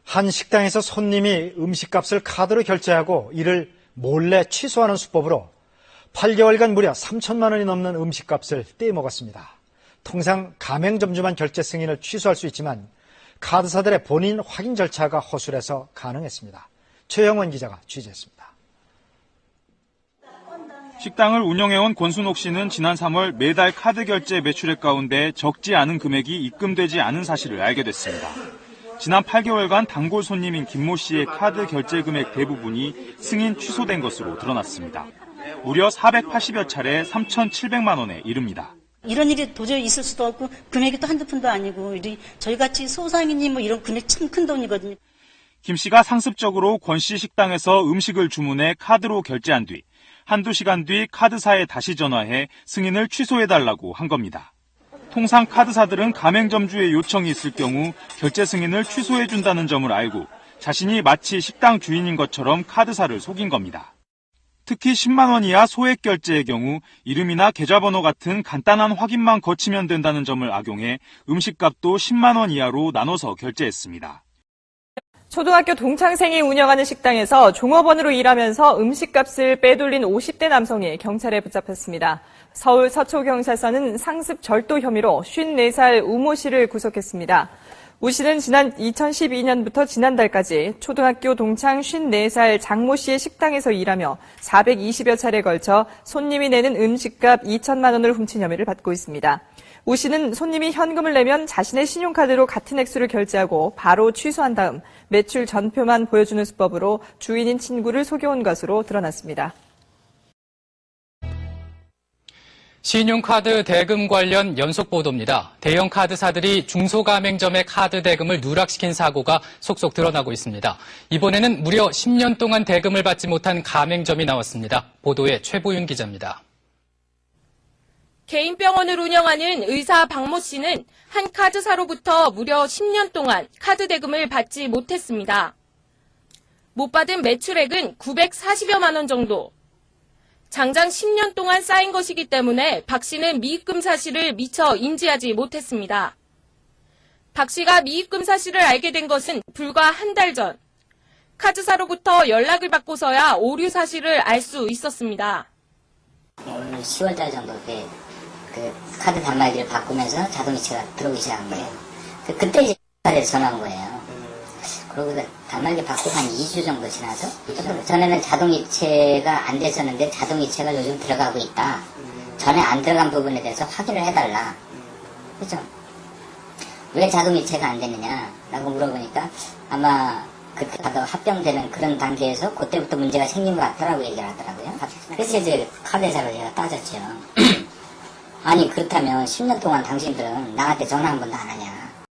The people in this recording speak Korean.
한 식당에서 손님이 음식값을 카드로 결제하고 이를 몰래 취소하는 수법으로 8개월간 무려 3천만 원이 넘는 음식값을 떼먹었습니다. 통상 가맹점주만 결제 승인을 취소할 수 있지만 카드사들의 본인 확인 절차가 허술해서 가능했습니다. 최영원 기자가 취재했습니다. 식당을 운영해온 권순옥 씨는 지난 3월 매달 카드 결제 매출액 가운데 적지 않은 금액이 입금되지 않은 사실을 알게 됐습니다. 지난 8개월간 단골 손님인 김모 씨의 카드 결제 금액 대부분이 승인 취소된 것으로 드러났습니다. 무려 480여 차례 3,700만 원에 이릅니다. 이런 일이 도저히 있을 수도 없고 금액이 또 한두 푼도 아니고 저희같이 소상인이 이런 금액 참 큰 돈이거든요. 김 씨가 상습적으로 권 씨 식당에서 음식을 주문해 카드로 결제한 뒤 한두 시간 뒤 카드사에 다시 전화해 승인을 취소해달라고 한 겁니다. 통상 카드사들은 가맹점주의 요청이 있을 경우 결제 승인을 취소해준다는 점을 알고 자신이 마치 식당 주인인 것처럼 카드사를 속인 겁니다. 특히 10만 원 이하 소액 결제의 경우 이름이나 계좌번호 같은 간단한 확인만 거치면 된다는 점을 악용해 음식값도 10만 원 이하로 나눠서 결제했습니다. 초등학교 동창생이 운영하는 식당에서 종업원으로 일하면서 음식값을 빼돌린 50대 남성이 경찰에 붙잡혔습니다. 서울 서초경찰서는 상습 절도 혐의로 54살 우모 씨를 구속했습니다. 우 씨는 지난 2012년부터 지난달까지 초등학교 동창 54살 장모 씨의 식당에서 일하며 420여 차례에 걸쳐 손님이 내는 음식값 2천만 원을 훔친 혐의를 받고 있습니다. 우 씨는 손님이 현금을 내면 자신의 신용카드로 같은 액수를 결제하고 바로 취소한 다음 매출 전표만 보여주는 수법으로 주인인 친구를 속여온 것으로 드러났습니다. 신용카드 대금 관련 연속 보도입니다. 대형 카드사들이 중소가맹점의 카드 대금을 누락시킨 사고가 속속 드러나고 있습니다. 이번에는 무려 10년 동안 대금을 받지 못한 가맹점이 나왔습니다. 보도에 최보윤 기자입니다. 개인 병원을 운영하는 의사 박모 씨는 한 카드사로부터 무려 10년 동안 카드 대금을 받지 못했습니다. 못 받은 매출액은 940여만 원 정도. 장장 10년 동안 쌓인 것이기 때문에 박 씨는 미입금 사실을 미처 인지하지 못했습니다. 박 씨가 미입금 사실을 알게 된 것은 불과 한 달 전. 카드사로부터 연락을 받고서야 오류 사실을 알 수 있었습니다. 10월달 정도 때 그 카드 단말기를 바꾸면서 자동이체가 들어오기 시작한 거예요. 그때 이제 카드에서 전화 온 거예요. 그러고 단말기 바꾸고 한 2주 정도 지나서 전에는 자동이체가 안 됐었는데 자동이체가 요즘 들어가고 있다. 전에 안 들어간 부분에 대해서 확인을 해달라. 그렇죠? 왜 자동이체가 안 됐느냐라고 물어보니까 아마 그때 합병되는 그런 단계에서 그때부터 문제가 생긴 것 같다라고 얘기를 하더라고요. 그래서 이제 카드사로 제가 따졌죠. 아니 그렇다면 10년 동안 당신들은 나한테 전화 한 번도 안 하냐.